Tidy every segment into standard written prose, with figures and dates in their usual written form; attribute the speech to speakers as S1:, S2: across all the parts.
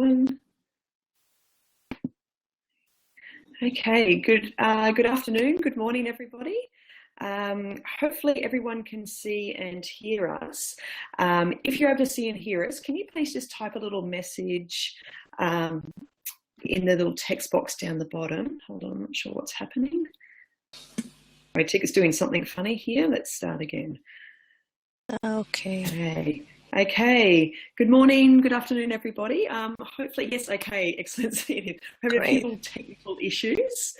S1: one. Okay, good afternoon, good morning, everybody. Hopefully everyone can see and hear us. If you're able to see and hear us, can you please just type a little message in the little text box down the bottom? Hold on, I'm not sure what's happening. My ticker's doing something funny here. Let's start again. Okay. Good morning, good afternoon, everybody. Hopefully, yes, okay, excellent. We're having a few little technical issues,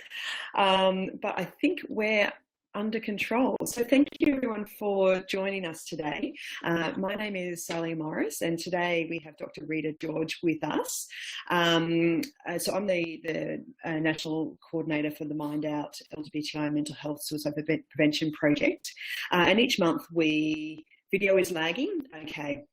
S1: but I think we're under control. So thank you everyone for joining us today. My name is Sally Morris, and today we have Dr. Rita George with us. So I'm the National Coordinator for the MindOUT LGBTI Mental Health Suicide Prevention Project. And each month video is lagging. Okay,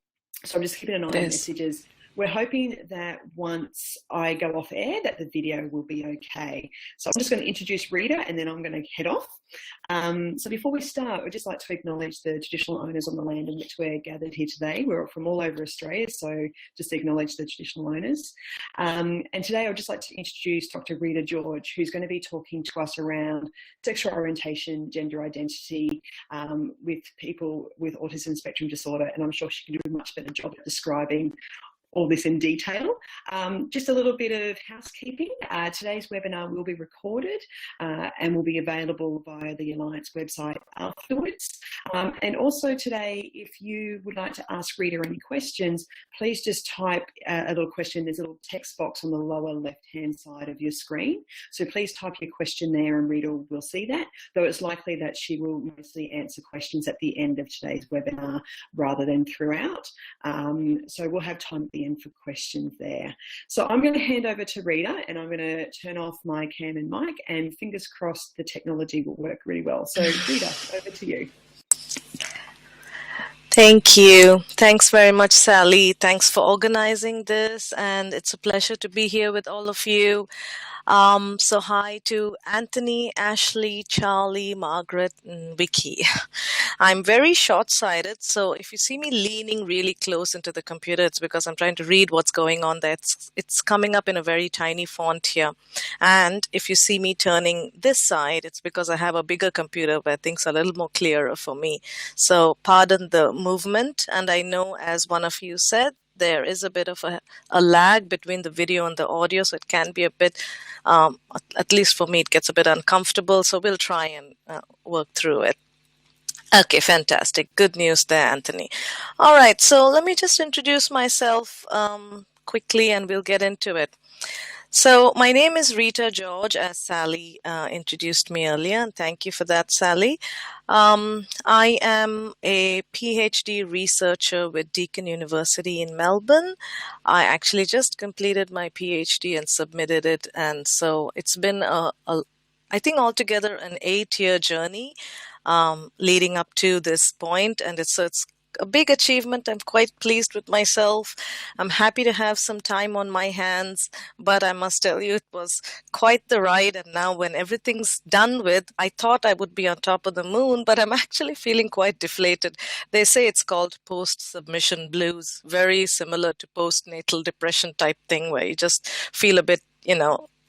S1: so I'm just keeping an eye on messages. We're hoping that once I go off air that the video will be okay. So I'm just going to introduce Rita and then I'm going to head off. So before we start, I'd just like to acknowledge the traditional owners on the land in which we're gathered here today. We're from all over Australia, so just acknowledge the traditional owners. And today I'd just like to introduce Dr. Rita George, who's going to be talking to us around sexual orientation, gender identity, with people with autism spectrum disorder, and I'm sure she can do a much better job at describing all this in detail. Just a little bit of housekeeping. Today's webinar will be recorded and will be available via the Alliance website afterwards. And also today, if you would like to ask Rita any questions, please just type a little question. There's a little text box on the lower left-hand side of your screen. So please type your question there and Rita will see that, though it's likely that she will mostly answer questions at the end of today's webinar rather than throughout. So we'll have time at the end for questions there. So I'm going to hand over to Rita and I'm going to turn off my cam and mic, and fingers crossed the technology will work really well. So Rita, over to you.
S2: Thank you. Thanks very much, Sally. Thanks for organizing this, and it's a pleasure to be here with all of you. So hi to Anthony, Ashley, Charlie, Margaret, and Vicky. I'm very short-sighted, so if you see me leaning really close into the computer, it's because I'm trying to read what's going on there. It's coming up in a very tiny font here. And if you see me turning this side, it's because I have a bigger computer where things are a little more clearer for me. So pardon the movement, and I know, as one of you said, there is a bit of a lag between the video and the audio, so it can be a bit, at least for me, it gets a bit uncomfortable, so we'll try and work through it. Okay, fantastic. Good news there, Anthony. All right, so let me just introduce myself quickly and we'll get into it. So my name is Rita George, as Sally introduced me earlier, and thank you for that, Sally. I am a PhD researcher with Deakin University in Melbourne. I actually just completed my PhD and submitted it, and so it's been I think altogether an 8-year journey leading up to this point, and it's a big achievement. I'm quite pleased with myself. I'm happy to have some time on my hands, but I must tell you, it was quite the ride. And now when everything's done with, I thought I would be on top of the moon, but I'm actually feeling quite deflated. They say it's called post-submission blues, very similar to postnatal depression type thing, where you just feel a bit,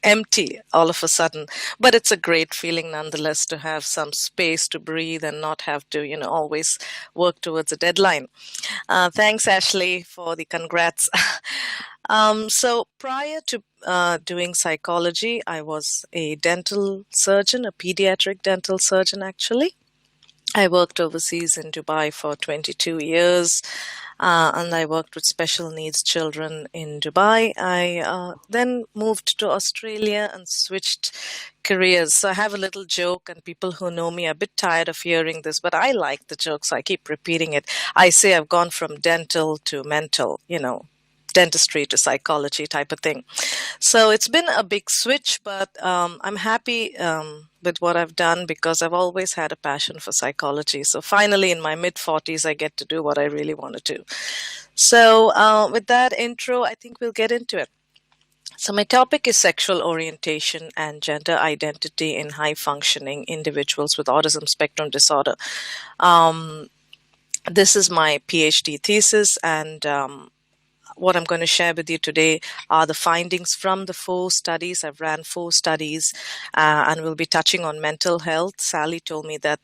S2: empty all of a sudden. But it's a great feeling nonetheless to have some space to breathe and not have to, always work towards a deadline. Thanks, Ashley, for the congrats. So prior to doing psychology, I was a dental surgeon, a pediatric dental surgeon, actually. I worked overseas in Dubai for 22 years, and I worked with special needs children in Dubai. I then moved to Australia and switched careers. So I have a little joke, and people who know me are a bit tired of hearing this, but I like the joke, so I keep repeating it. I say I've gone from dental to mental, dentistry to psychology type of thing. So it's been a big switch, but I'm happy with what I've done because I've always had a passion for psychology. So finally, in my mid-40s, I get to do what I really want to do. So with that intro, I think we'll get into it. So my topic is sexual orientation and gender identity in high-functioning individuals with autism spectrum disorder. This is my PhD thesis, and what I'm going to share with you today are the findings from the 4 studies. I've ran 4 studies, and we'll be touching on mental health. Sally told me that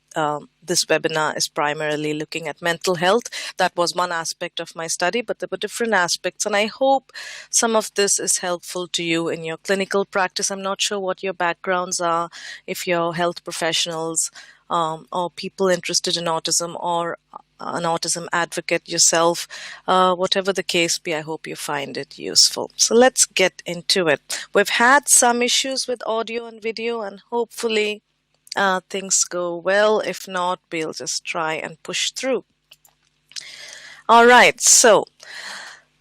S2: this webinar is primarily looking at mental health. That was one aspect of my study, but there were different aspects, and I hope some of this is helpful to you in your clinical practice. I'm not sure what your backgrounds are, if you're health professionals or people interested in autism, or an autism advocate yourself. Whatever the case be, I hope you find it useful. So let's get into it. We've had some issues with audio and video, and hopefully things go well. If not, we'll just try and push through. All right, so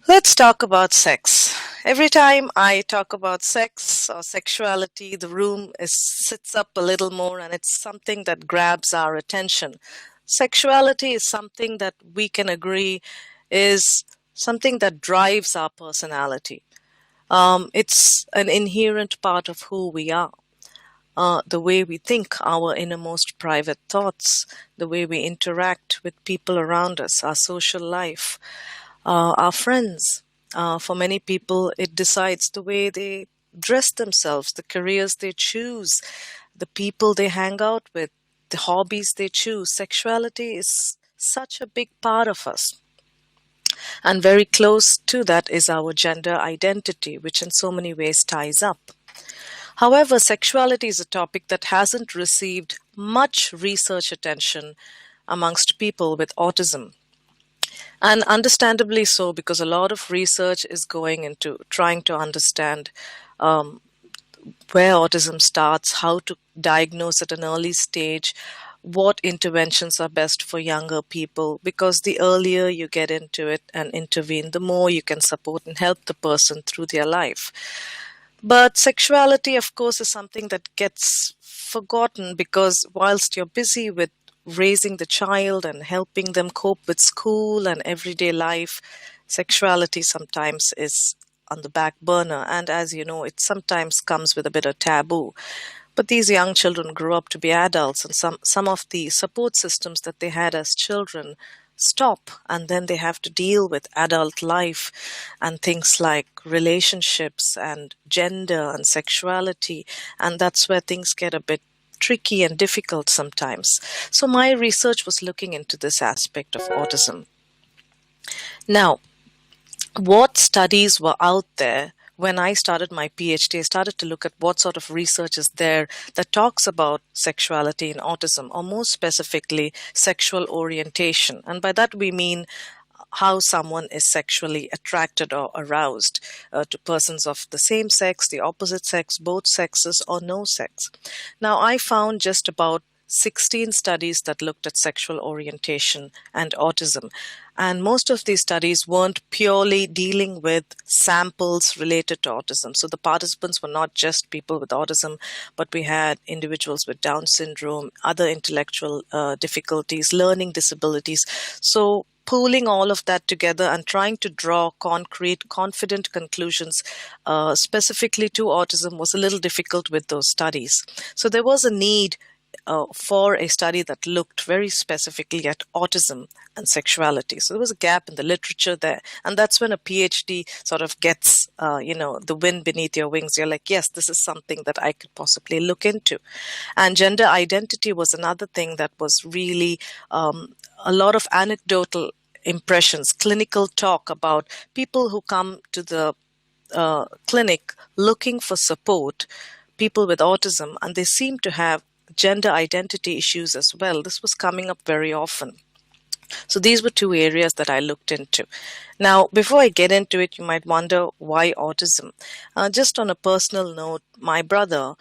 S2: let's talk about sex. Every time I talk about sex or sexuality, the room sits up a little more, and it's something that grabs our attention. Sexuality is something that we can agree is something that drives our personality. It's an inherent part of who we are. The way we think, our innermost private thoughts, the way we interact with people around us, our social life, our friends. For many people, it decides the way they dress themselves, the careers they choose, the people they hang out with, the hobbies they choose. Sexuality is such a big part of us. And very close to that is our gender identity, which in so many ways ties up. However, sexuality is a topic that hasn't received much research attention amongst people with autism. And understandably so, because a lot of research is going into trying to understand where autism starts, how to diagnose at an early stage, what interventions are best for younger people, because the earlier you get into it and intervene, the more you can support and help the person through their life. But sexuality, of course, is something that gets forgotten, because whilst you're busy with raising the child and helping them cope with school and everyday life, sexuality sometimes is on the back burner. And as you know, it sometimes comes with a bit of taboo. But these young children grow up to be adults, and some of the support systems that they had as children stop, and then they have to deal with adult life and things like relationships and gender and sexuality, and that's where things get a bit tricky and difficult sometimes. So my research was looking into this aspect of autism. Now, what studies were out there? When I started my PhD, I started to look at what sort of research is there that talks about sexuality in autism, or more specifically, sexual orientation. And by that we mean how someone is sexually attracted or aroused to persons of the same sex, the opposite sex, both sexes, or no sex. Now, I found just about 16 studies that looked at sexual orientation and autism. And most of these studies weren't purely dealing with samples related to autism. So the participants were not just people with autism, but we had individuals with Down syndrome, other intellectual difficulties, learning disabilities. So pooling all of that together and trying to draw concrete, confident conclusions specifically to autism was a little difficult with those studies. So there was a need for a study that looked very specifically at autism and sexuality. So there was a gap in the literature there. And that's when a PhD sort of gets, the wind beneath your wings. You're like, yes, this is something that I could possibly look into. And gender identity was another thing that was really a lot of anecdotal impressions, clinical talk about people who come to the clinic looking for support, people with autism, and they seem to have gender identity issues as well. This was coming up very often. So these were 2 areas that I looked into. Now, before I get into it, you might wonder why autism. Just on a personal note, my brother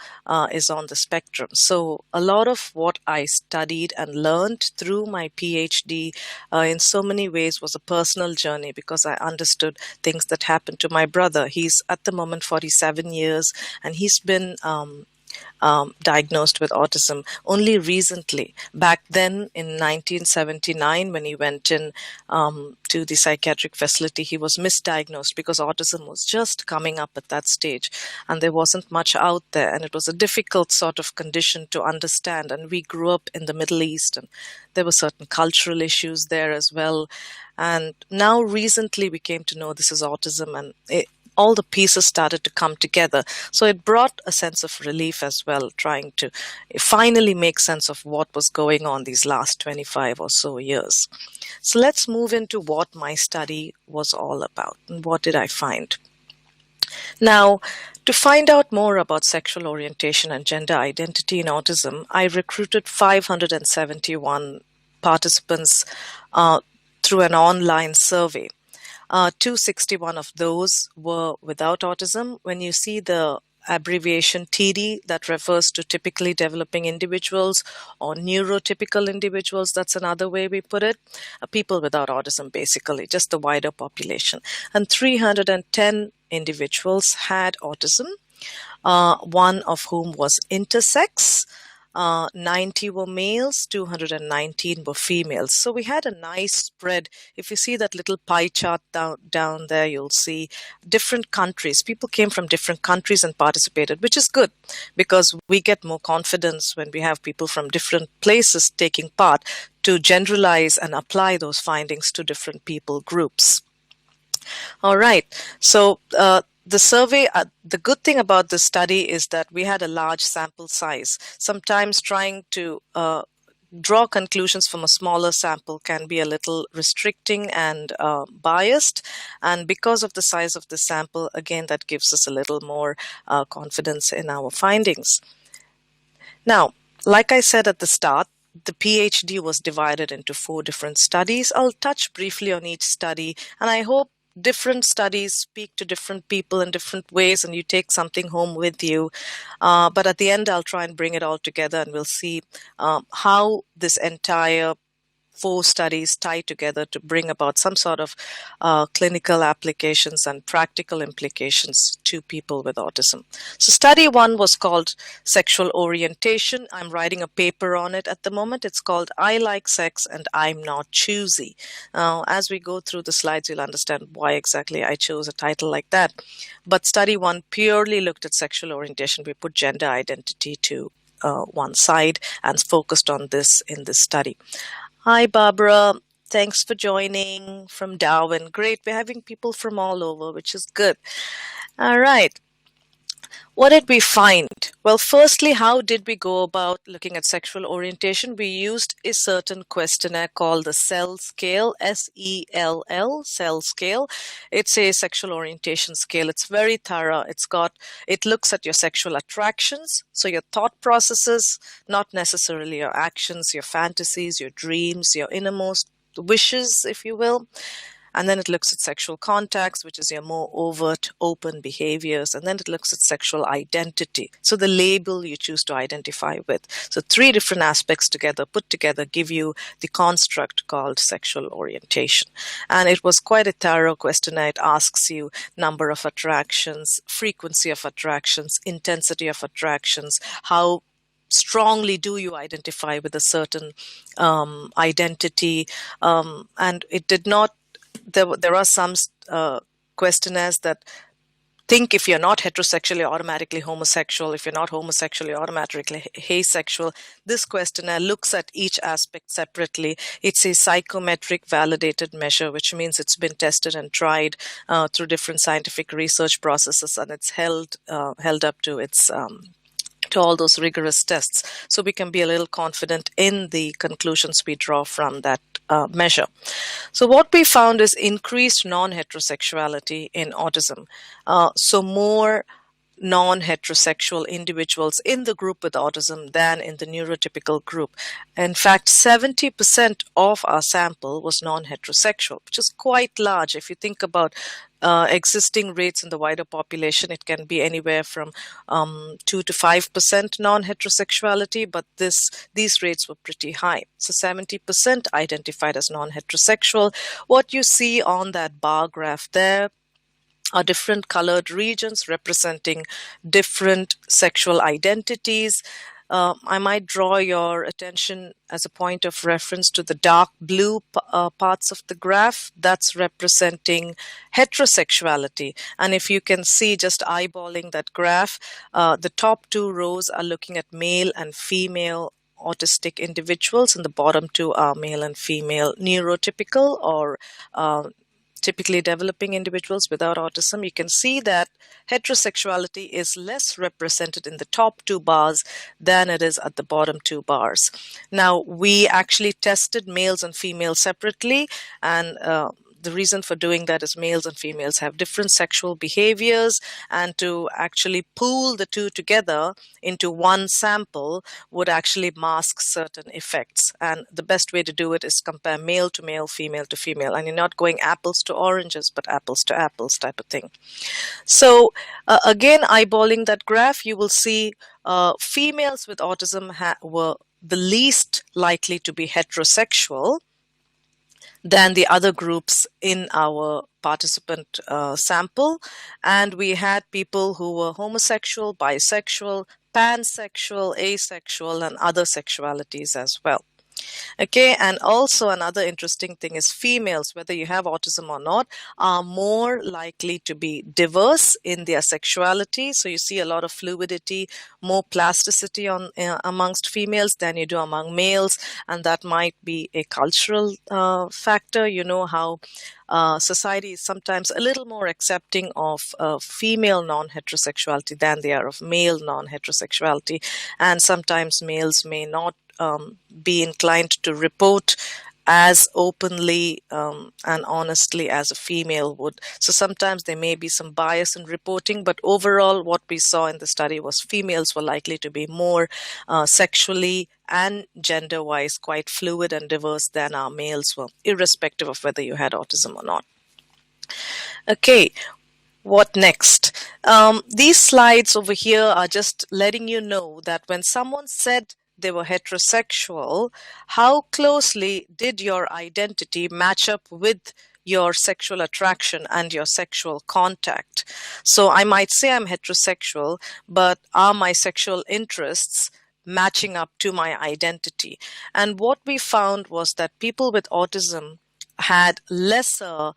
S2: is on the spectrum. So a lot of what I studied and learned through my PhD in so many ways was a personal journey, because I understood things that happened to my brother. He's at the moment 47 years, and he's been diagnosed with autism only recently. Back then in 1979, when he went in to the psychiatric facility, he was misdiagnosed because autism was just coming up at that stage and there wasn't much out there, and it was a difficult sort of condition to understand. And we grew up in the Middle East, and there were certain cultural issues there as well. And now recently we came to know this is autism, and all the pieces started to come together. So it brought a sense of relief as well, trying to finally make sense of what was going on these last 25 or so years. So let's move into what my study was all about and what did I find. Now, to find out more about sexual orientation and gender identity in autism, I recruited 571 participants through an online survey. 261 of those were without autism. When you see the abbreviation TD, that refers to typically developing individuals or neurotypical individuals, that's another way we put it. People without autism, basically, just the wider population. And 310 individuals had autism, one of whom was intersex. 90 were males, 219 were females. So we had a nice spread. If you see that little pie chart down there, you'll see different countries. People came from different countries and participated, which is good because we get more confidence when we have people from different places taking part to generalize and apply those findings to different people groups. All right. So the survey, the good thing about this study is that we had a large sample size. Sometimes trying to draw conclusions from a smaller sample can be a little restricting and biased. And because of the size of the sample, again, that gives us a little more confidence in our findings. Now, like I said at the start, the PhD was divided into 4 different studies. I'll touch briefly on each study, and I hope different studies speak to different people in different ways and you take something home with you. But at the end, I'll try and bring it all together and we'll see how this entire 4 studies tie together to bring about some sort of clinical applications and practical implications to people with autism. So study 1 was called Sexual Orientation. I'm writing a paper on it at the moment. It's called I Like Sex and I'm Not Choosy. As we go through the slides, you'll understand why exactly I chose a title like that. But study 1 purely looked at sexual orientation. We put gender identity to one side and focused on this in this study. Hi, Barbara. Thanks for joining from Darwin. Great. We're having people from all over, which is good. All right. What did we find? Well, firstly, how did we go about looking at sexual orientation? We used a certain questionnaire called the SELL scale, S-E-L-L, SELL scale. It's a sexual orientation scale. It's very thorough. It looks at your sexual attractions, so your thought processes, not necessarily your actions, your fantasies, your dreams, your innermost wishes, if you will. And then it looks at sexual contacts, which is your more overt, open behaviors. And then it looks at sexual identity. So the label you choose to identify with. So 3 different aspects put together, give you the construct called sexual orientation. And it was quite a thorough questionnaire. It asks you number of attractions, frequency of attractions, intensity of attractions, how strongly do you identify with a certain identity. And it did not there are some questionnaires that think if you're not heterosexual, you're automatically homosexual. If you're not homosexual, you're automatically asexual. This questionnaire looks at each aspect separately. It's a psychometric validated measure, which means it's been tested and tried through different scientific research processes, and it's held up to its to all those rigorous tests. So we can be a little confident in the conclusions we draw from that measure. So what we found is increased non-heterosexuality in autism. So more non-heterosexual individuals in the group with autism than in the neurotypical group. In fact, 70% of our sample was non-heterosexual, which is quite large. If you think about existing rates in the wider population, it can be anywhere from 2 to 5% non-heterosexuality, but these rates were pretty high. So 70% identified as non-heterosexual. What you see on that bar graph there are different colored regions representing different sexual identities. I might draw your attention as a point of reference to the dark blue parts of the graph. That's representing heterosexuality. And if you can see, just eyeballing that graph, the top two rows are looking at male and female autistic individuals, and the bottom two are male and female neurotypical or typically developing individuals without autism. You can see that heterosexuality is less represented in the top two bars than it is at the bottom two bars. Now, we actually tested males and females separately, and the reason for doing that is males and females have different sexual behaviors, and to actually pool the two together into one sample would actually mask certain effects. And the best way to do it is compare male to male, female to female, and you're not going apples to oranges, but apples to apples type of thing. So again, eyeballing that graph, you will see females with autism were the least likely to be heterosexual than the other groups in our participant sample. And we had people who were homosexual, bisexual, pansexual, asexual, and other sexualities as well. Okay, and also another interesting thing is females, whether you have autism or not, are more likely to be diverse in their sexuality. So you see a lot of fluidity, more plasticity amongst females than you do among males, and that might be a cultural factor. You know how society is sometimes a little more accepting of female non-heterosexuality than they are of male non-heterosexuality, and sometimes males may not be inclined to report as openly and honestly as a female would. So sometimes there may be some bias in reporting, but overall what we saw in the study was females were likely to be more sexually and gender-wise quite fluid and diverse than our males were, irrespective of whether you had autism or not. Okay. What next? These slides over here are just letting you know that when someone said they were heterosexual, how closely did your identity match up with your sexual attraction and your sexual contact? So I might say I'm heterosexual, but are my sexual interests matching up to my identity? And what we found was that people with autism had lesser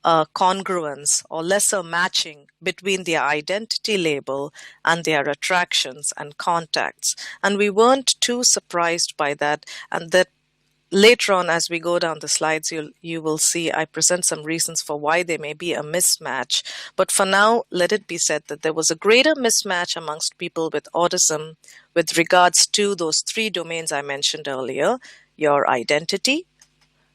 S2: congruence or lesser matching between their identity label and their attractions and contacts. And we weren't too surprised by that, and that later on as we go down the slides, you will see I present some reasons for why there may be a mismatch. But for now, let it be said that there was a greater mismatch amongst people with autism with regards to those three domains I mentioned earlier: your identity,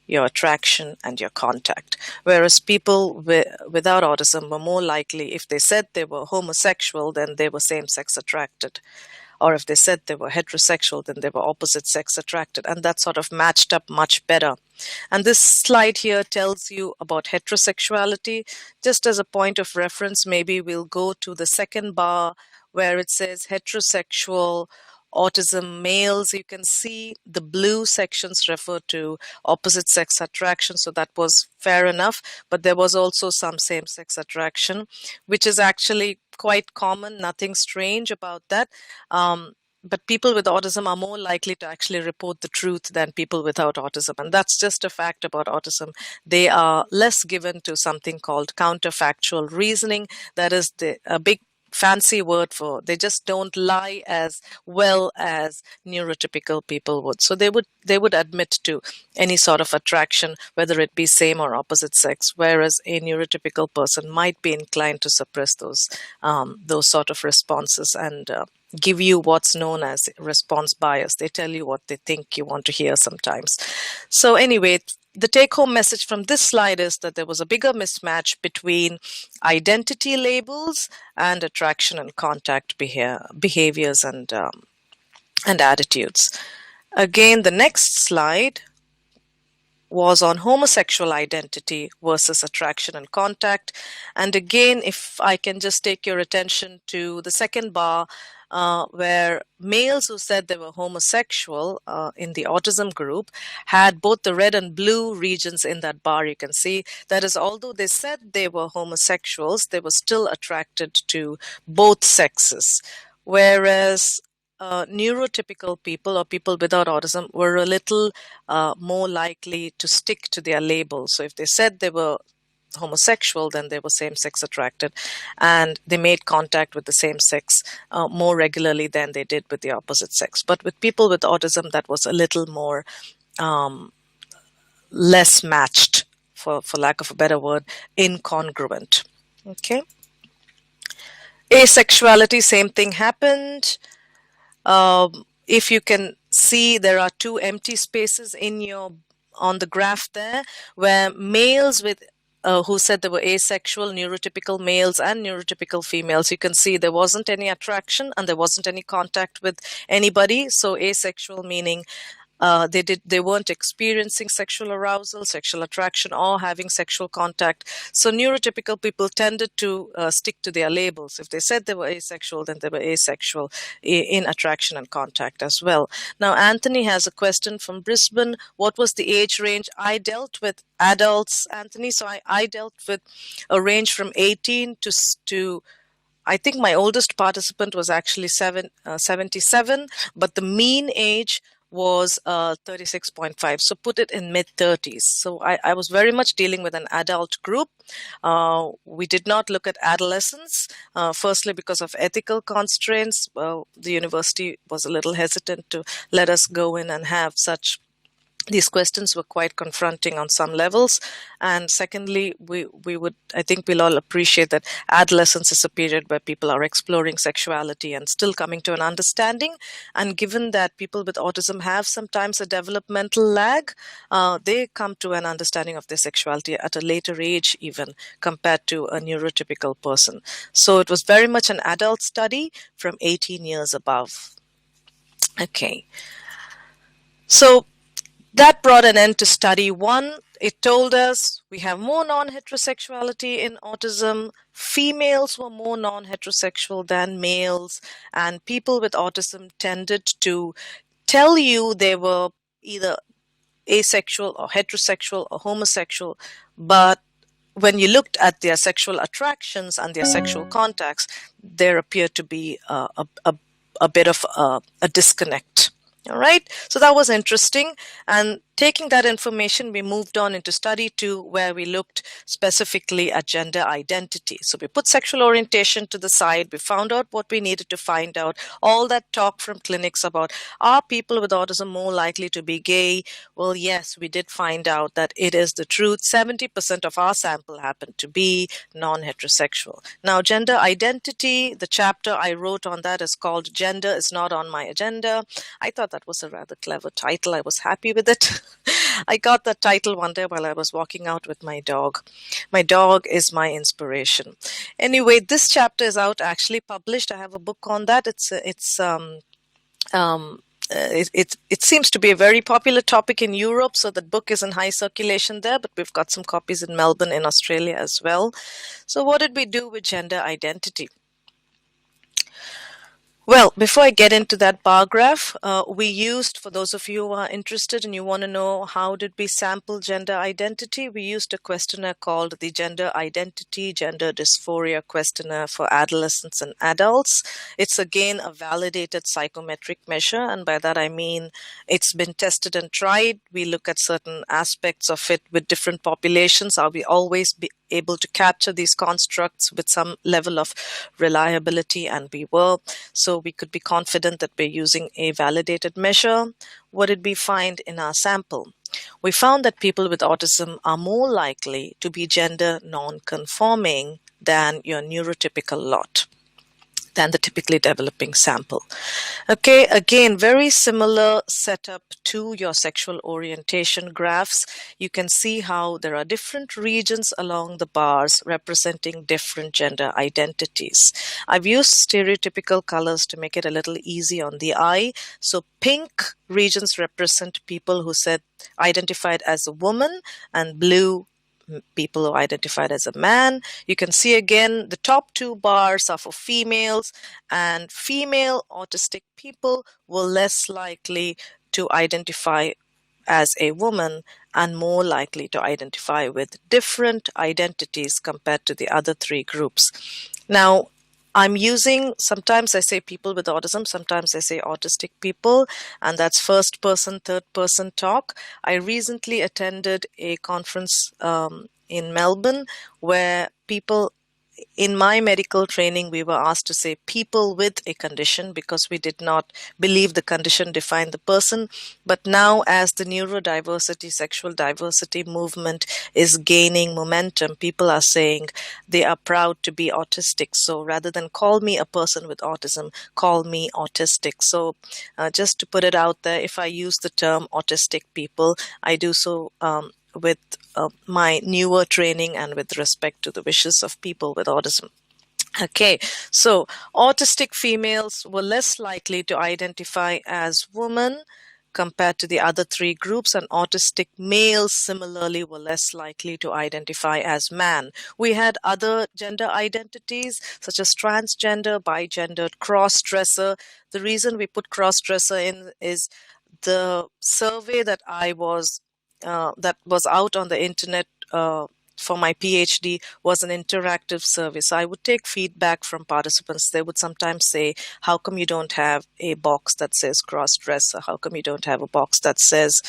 S2: your attraction, and your contact. Whereas people without autism were more likely, if they said they were homosexual, then they were same-sex attracted. Or if they said they were heterosexual, then they were opposite-sex attracted. And that sort of matched up much better. And this slide here tells you about heterosexuality. Just as a point of reference, maybe we'll go to the second bar where it says heterosexual autism males. You can see the blue sections refer to opposite sex attraction, so that was fair enough. But there was also some same-sex attraction, which is actually quite common, nothing strange about that. But people with autism are more likely to actually report the truth than people without autism. And that's just a fact about autism. They are less given to something called counterfactual reasoning. That is a big fancy word for they just don't lie as well as neurotypical people would. So they would admit to any sort of attraction, whether it be same or opposite sex, whereas a neurotypical person might be inclined to suppress those sort of responses and give you what's known as response bias. They tell you what they think you want to hear sometimes. So anyway, the take-home message from this slide is that there was a bigger mismatch between identity labels and attraction and contact behaviors and attitudes. Again, the next slide was on homosexual identity versus attraction and contact. And again, if I can just take your attention to the second bar, where males who said they were homosexual in the autism group had both the red and blue regions in that bar. You can see that is, although they said they were homosexuals, they were still attracted to both sexes. Whereas neurotypical people or people without autism were a little more likely to stick to their label. So if they said they were homosexual, then they were same-sex attracted, and they made contact with the same sex more regularly than they did with the opposite sex. But with people with autism, that was a little more less matched, for lack of a better word, incongruent. Okay. Asexuality, same thing happened. If you can see, there are two empty spaces on the graph there, where males with who said they were asexual, neurotypical males and neurotypical females, you can see there wasn't any attraction and there wasn't any contact with anybody. So asexual meaning they weren't experiencing sexual arousal, sexual attraction, or having sexual contact. So neurotypical people tended to stick to their labels. If they said they were asexual, then they were asexual in attraction and contact as well. Now, Anthony has a question from Brisbane. What was the age range? I dealt with adults, Anthony, so I dealt with a range from 18 to I think my oldest participant was actually 77, but the mean age was 36.5. So put it in mid-30s. So I was very much dealing with an adult group. We did not look at adolescents, firstly because of ethical constraints. The university was a little hesitant to let us go in and have such. These questions were quite confronting on some levels. And secondly, I think we'll all appreciate that adolescence is a period where people are exploring sexuality and still coming to an understanding. And given that people with autism have sometimes a developmental lag, they come to an understanding of their sexuality at a later age even compared to a neurotypical person. So it was very much an adult study from 18 years above. Okay. So that brought an end to study 1. It told us we have more non-heterosexuality in autism. Females were more non-heterosexual than males, and people with autism tended to tell you they were either asexual or heterosexual or homosexual, but when you looked at their sexual attractions and their sexual contacts, there appeared to be a bit of a disconnect. All right, so that was interesting. And taking that information, we moved on into study 2, where we looked specifically at gender identity. So we put sexual orientation to the side. We found out what we needed to find out. All that talk from clinics about, are people with autism more likely to be gay? Well, yes, we did find out that it is the truth. 70% of our sample happened to be non-heterosexual. Now, gender identity, the chapter I wrote on that is called Gender is Not on My Agenda. I thought that was a rather clever title. I was happy with it. I got that title one day while I was walking out with my dog. My dog is my inspiration. Anyway, this chapter is out, actually published. I have a book on that. It seems to be a very popular topic in Europe, so that book is in high circulation there, but we've got some copies in Melbourne in Australia as well. So what did we do with gender identity? Well, before I get into that bar graph, we used, for those of you who are interested and you want to know how did we sample gender identity, we used a questionnaire called the Gender Identity Gender Dysphoria Questionnaire for Adolescents and Adults. It's again a validated psychometric measure, and by that I mean it's been tested and tried. We look at certain aspects of it with different populations. Are we always be able to capture these constructs with some level of reliability? And we were. So we could be confident that we're using a validated measure. What did we find in our sample? We found that people with autism are more likely to be gender non-conforming than your neurotypical lot, than the typically developing sample. Okay, again, very similar setup to your sexual orientation graphs. You can see how there are different regions along the bars representing different gender identities. I've used stereotypical colors to make it a little easy on the eye. So pink regions represent people who identified as a woman, and blue people who identified as a man. You can see again the top two bars are for females, and female autistic people were less likely to identify as a woman and more likely to identify with different identities compared to the other three groups. Now, I'm using, sometimes I say people with autism, sometimes I say autistic people, and that's first person, third person talk. I recently attended a conference in Melbourne where people, in my medical training, we were asked to say people with a condition because we did not believe the condition defined the person. But now, as the neurodiversity, sexual diversity movement is gaining momentum, people are saying they are proud to be autistic. So rather than call me a person with autism, call me autistic. So just to put it out there, if I use the term autistic people, I do so with my newer training and with respect to the wishes of people with autism. Okay, so autistic females were less likely to identify as women compared to the other three groups, and autistic males similarly were less likely to identify as man. We had other gender identities such as transgender, bigendered, cross-dresser. The reason we put cross-dresser in is the survey that that was out on the internet for my PhD was an interactive survey. So I would take feedback from participants. They would sometimes say, how come you don't have a box that says cross-dresser? How come you don't have a box that says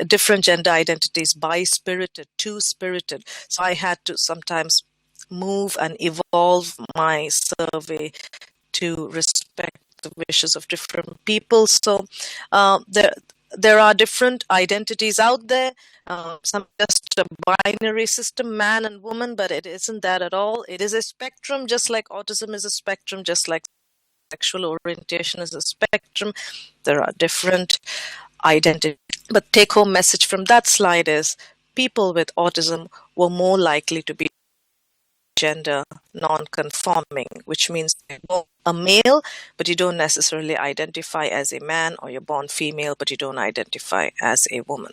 S2: different gender identities, bi-spirited, two-spirited? So I had to sometimes move and evolve my survey to respect the wishes of different people. So there are different identities out there. Some just a binary system, man and woman, but it isn't that at all. It is a spectrum, just like autism is a spectrum, just like sexual orientation is a spectrum. There are different identities. But take-home message from that slide is people with autism were more likely to be gender non-conforming, which means you're born a male, but you don't necessarily identify as a man, or you're born female, but you don't identify as a woman.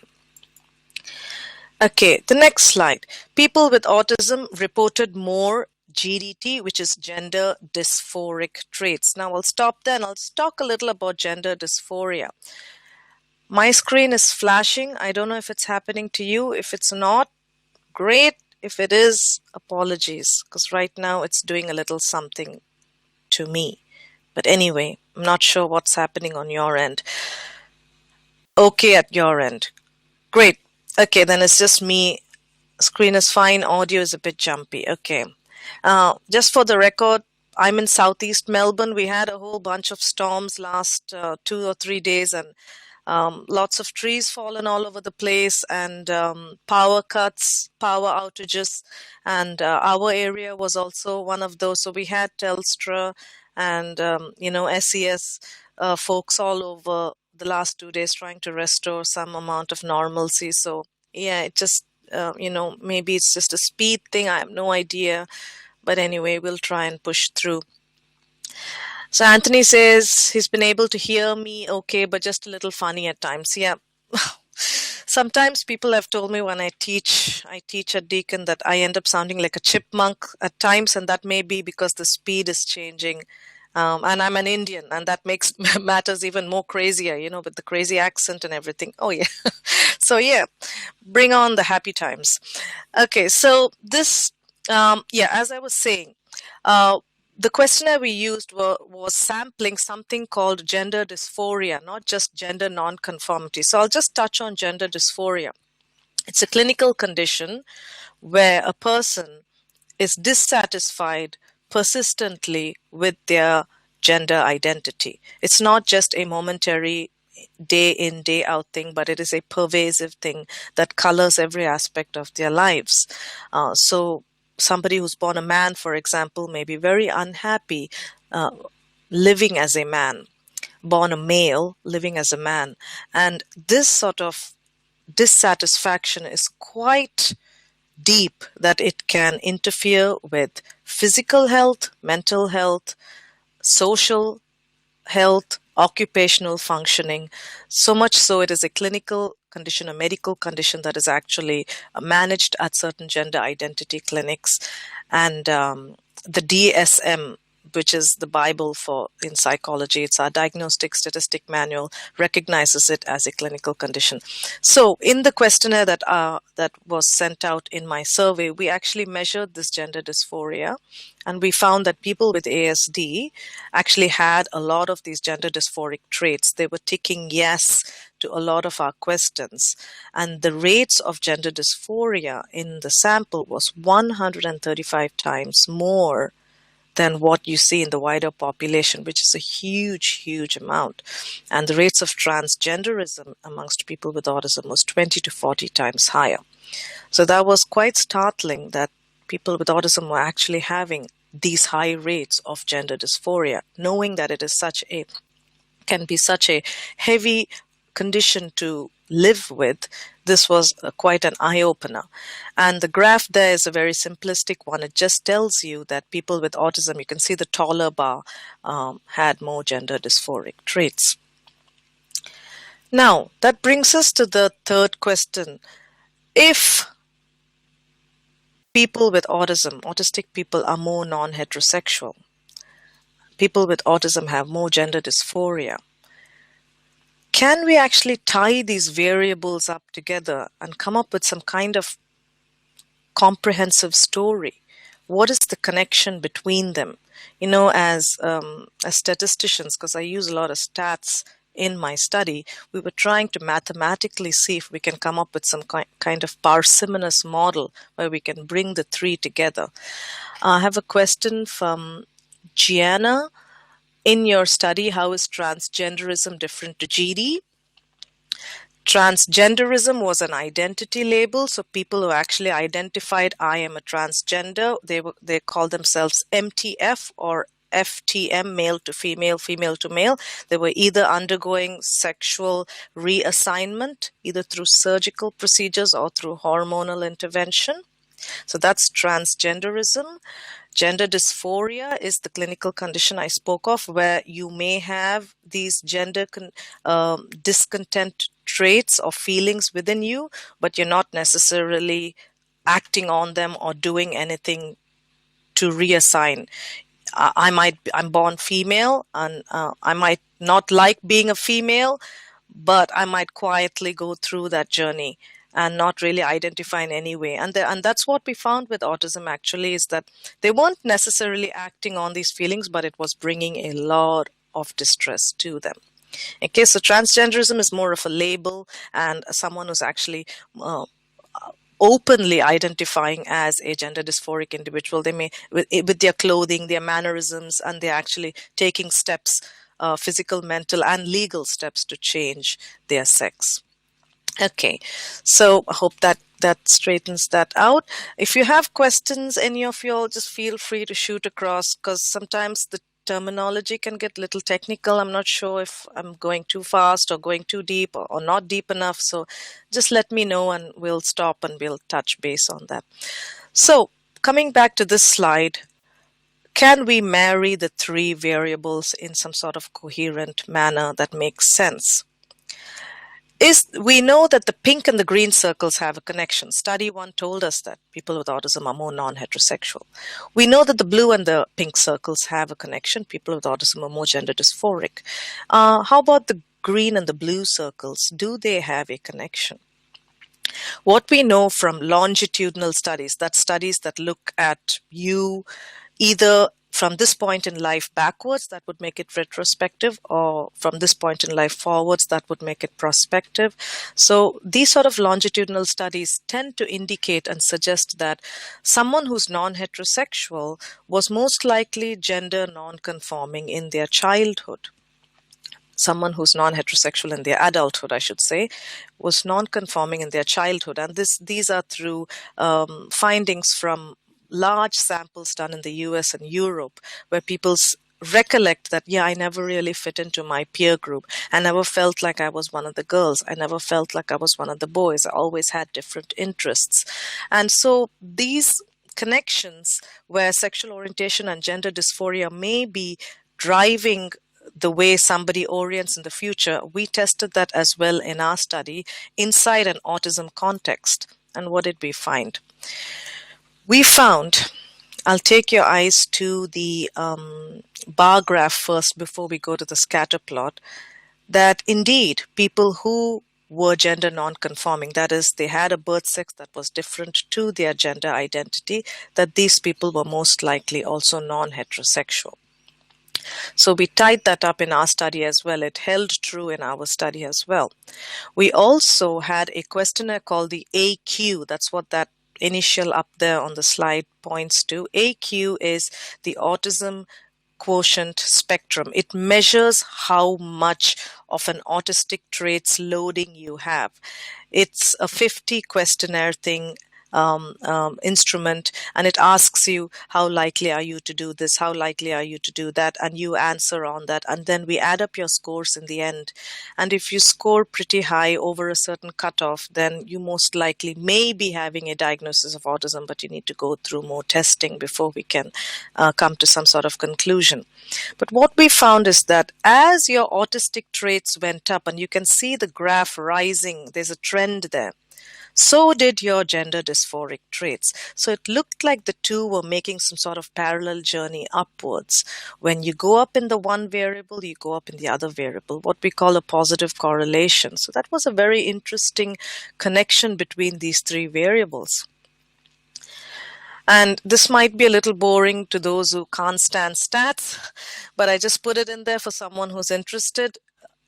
S2: Okay, the next slide. People with autism reported more GDT, which is gender dysphoric traits. Now I'll stop there and I'll talk a little about gender dysphoria. My screen is flashing. I don't know if it's happening to you. If it's not, great. If it is, apologies, because right now it's doing a little something to me. But anyway, I'm not sure what's happening on your end. Okay, at your end. Great. Okay, then it's just me. Screen is fine. Audio is a bit jumpy. Okay. Just for the record, I'm in Southeast Melbourne. We had a whole bunch of storms last 2 or 3 days, and lots of trees fallen all over the place, and power cuts, power outages, and our area was also one of those. So we had Telstra and SES folks all over the last 2 days trying to restore some amount of normalcy. So yeah, it just maybe it's just a speed thing. I have no idea, but anyway, we'll try and push through. So Anthony says he's been able to hear me okay, but just a little funny at times. Yeah. Sometimes people have told me when I teach at Deakin that I end up sounding like a chipmunk at times, and that may be because the speed is changing. And I'm an Indian, and that makes matters even more crazier, with the crazy accent and everything. Oh, yeah. So, yeah, bring on the happy times. Okay, so this, as I was saying, the questionnaire we used was sampling something called gender dysphoria, not just gender nonconformity. So I'll just touch on gender dysphoria. It's a clinical condition where a person is dissatisfied persistently with their gender identity. It's not just a momentary day in, day out thing, but it is a pervasive thing that colors every aspect of their lives. So somebody who's born a man, for example, may be very unhappy living as a man, born a male, living as a man. And this sort of dissatisfaction is quite deep, that it can interfere with physical health, mental health, social health, occupational functioning. So much so it is a clinical condition, a medical condition that is actually managed at certain gender identity clinics. And the DSM, which is the Bible for in psychology, it's our diagnostic statistic manual, recognizes it as a clinical condition. So in the questionnaire that was sent out in my survey, we actually measured this gender dysphoria, and we found that people with ASD actually had a lot of these gender dysphoric traits. They were ticking yes to a lot of our questions, and the rates of gender dysphoria in the sample was 135 times more than what you see in the wider population, which is a huge, huge amount. And the rates of transgenderism amongst people with autism was 20 to 40 times higher. So that was quite startling that people with autism were actually having these high rates of gender dysphoria, knowing that it is can be such a heavy condition to live with. This was quite an eye-opener. And the graph there is a very simplistic one. It just tells you that people with autism, you can see the taller bar, had more gender dysphoric traits. Now, that brings us to the third question. If people with autism, autistic people, are more non-heterosexual, people with autism have more gender dysphoria, can we actually tie these variables up together and come up with some kind of comprehensive story? What is the connection between them? You know, as statisticians, because I use a lot of stats in my study, we were trying to mathematically see if we can come up with some kind of parsimonious model where we can bring the three together. I have a question from Gianna. In your study, how is transgenderism different to GD? Transgenderism was an identity label, so people who actually identified I am a transgender, they call themselves MTF or FTM, male to female, female to male. They were either undergoing sexual reassignment, either through surgical procedures or through hormonal intervention. So that's transgenderism. Gender dysphoria is the clinical condition I spoke of, where you may have these gender discontent traits or feelings within you, but you're not necessarily acting on them or doing anything to reassign. I'm born female, and I might not like being a female, but I might quietly go through that journey and not really identify in any way. And that's what we found with autism, actually, is that they weren't necessarily acting on these feelings, but it was bringing a lot of distress to them. Okay, so transgenderism is more of a label, and someone who's actually openly identifying as a gender dysphoric individual. They may, with their clothing, their mannerisms, and they're actually taking steps, physical, mental, and legal steps to change their sex. Okay, so I hope that straightens that out. If you have questions, any of you all, just feel free to shoot across, because sometimes the terminology can get a little technical. I'm not sure if I'm going too fast or going too deep or not deep enough. So just let me know and we'll stop and we'll touch base on that. So coming back to this slide, can we marry the three variables in some sort of coherent manner that makes sense? We know that the pink and the green circles have a connection. Study 1 told us that people with autism are more non-heterosexual. We know that the blue and the pink circles have a connection. People with autism are more gender dysphoric. How about the green and the blue circles? Do they have a connection? What we know from longitudinal studies, that's studies that look at you either from this point in life backwards, that would make it retrospective, or from this point in life forwards, that would make it prospective. So these sort of longitudinal studies tend to indicate and suggest that someone who's non-heterosexual was most likely gender non-conforming in their childhood. Someone who's non-heterosexual in their adulthood, I should say, was non-conforming in their childhood. And these are through findings from large samples done in the US and Europe, where people recollect that, yeah, I never really fit into my peer group. I never felt like I was one of the girls. I never felt like I was one of the boys. I always had different interests. And so these connections where sexual orientation and gender dysphoria may be driving the way somebody orients in the future, we tested that as well in our study inside an autism context. And what did we find? We found, I'll take your eyes to the bar graph first before we go to the scatter plot, that indeed people who were gender non-conforming, that is, they had a birth sex that was different to their gender identity, that these people were most likely also non-heterosexual. So we tied that up in our study as well. It held true in our study as well. We also had a questionnaire called the AQ. That's what that initial up there on the slide points to. AQ is the Autism Quotient Spectrum. It measures how much of an autistic traits loading you have. It's a 50 questionnaire thing, instrument, and it asks you how likely are you to do this, how likely are you to do that, and you answer on that, and then we add up your scores in the end. And if you score pretty high over a certain cutoff, then you most likely may be having a diagnosis of autism, but you need to go through more testing before we can come to some sort of conclusion. But what we found is that as your autistic traits went up, and you can see the graph rising, there's a trend there, so did your gender dysphoric traits. So it looked like the two were making some sort of parallel journey upwards. When you go up in the one variable, you go up in the other variable, what we call a positive correlation. So that was a very interesting connection between these three variables. And this might be a little boring to those who can't stand stats, but I just put it in there for someone who's interested.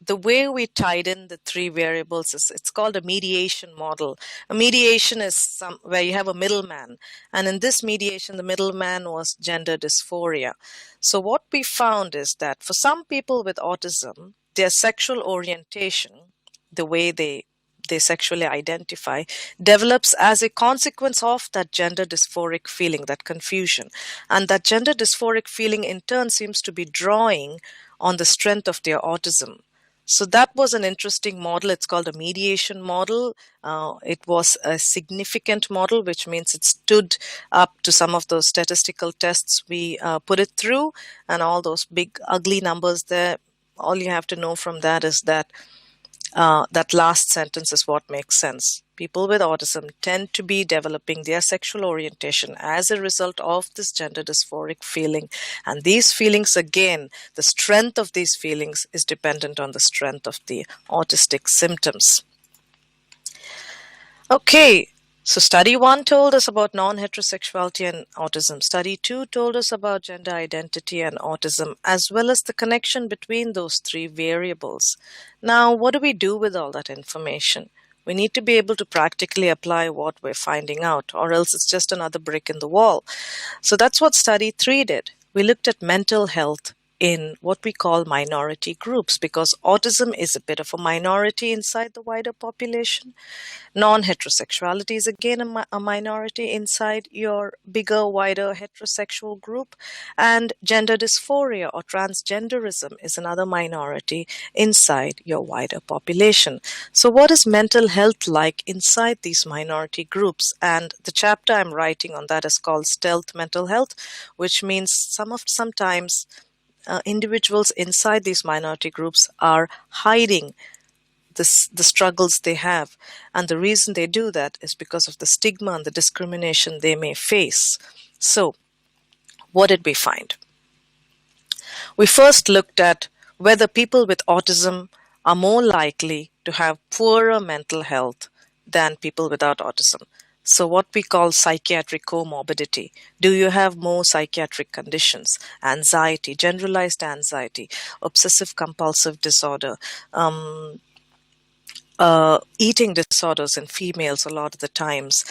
S2: The way we tied in the three variables is, it's called a mediation model. A mediation is where you have a middleman. And in this mediation, the middleman was gender dysphoria. So what we found is that for some people with autism, their sexual orientation, the way they sexually identify, develops as a consequence of that gender dysphoric feeling, that confusion. And that gender dysphoric feeling in turn seems to be drawing on the strength of their autism. So that was an interesting model. It's called a mediation model. It was a significant model, which means it stood up to some of those statistical tests we put it through, and all those big ugly numbers there. All you have to know from that is that that last sentence is what makes sense. People with autism tend to be developing their sexual orientation as a result of this gender dysphoric feeling. And these feelings, again, the strength of these feelings is dependent on the strength of the autistic symptoms. Okay, so study 1 told us about non-heterosexuality and autism. Study 2 told us about gender identity and autism, as well as the connection between those three variables. Now, what do we do with all that information? We need to be able to practically apply what we're finding out, or else it's just another brick in the wall. So that's what study 3 did. We looked at mental health in what we call minority groups, because autism is a bit of a minority inside the wider population. Non-heterosexuality is again a minority inside your bigger, wider heterosexual group. And gender dysphoria or transgenderism is another minority inside your wider population. So what is mental health like inside these minority groups? And the chapter I'm writing on that is called Stealth Mental Health, which means sometimes individuals inside these minority groups are hiding the struggles they have. And the reason they do that is because of the stigma and the discrimination they may face. So, what did we find? We first looked at whether people with autism are more likely to have poorer mental health than people without autism. So what we call psychiatric comorbidity. Do you have more psychiatric conditions? Anxiety, generalized anxiety, obsessive compulsive disorder, eating disorders in females a lot of the times,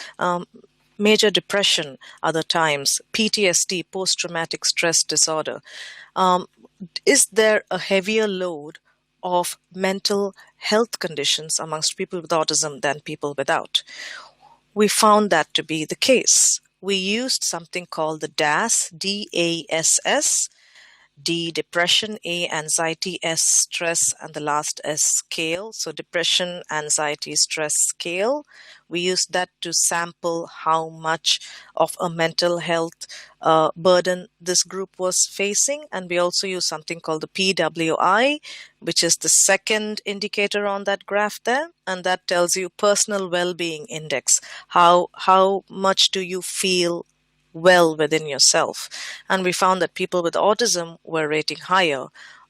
S2: major depression other times, PTSD, post-traumatic stress disorder. Is there a heavier load of mental health conditions amongst people with autism than people without? We found that to be the case. We used something called the DASS, D-A-S-S, D, depression, A, anxiety, S, stress, and the last S, scale. So depression, anxiety, stress scale. We used that to sample how much of a mental health burden this group was facing. And we also use something called the PWI, which is the second indicator on that graph there. And that tells you personal well-being index. How much do you feel well within yourself? And we found that people with autism were rating higher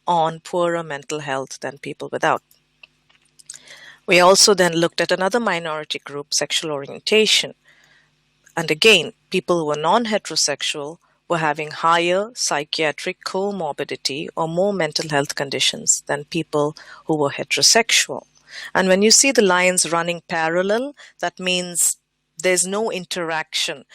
S2: on poorer mental health than people without. We also then looked at another minority group, sexual orientation. And again, people who were non-heterosexual were having higher psychiatric comorbidity or more mental health conditions than people who were heterosexual. And when you see the lines running parallel, that means there's no interaction.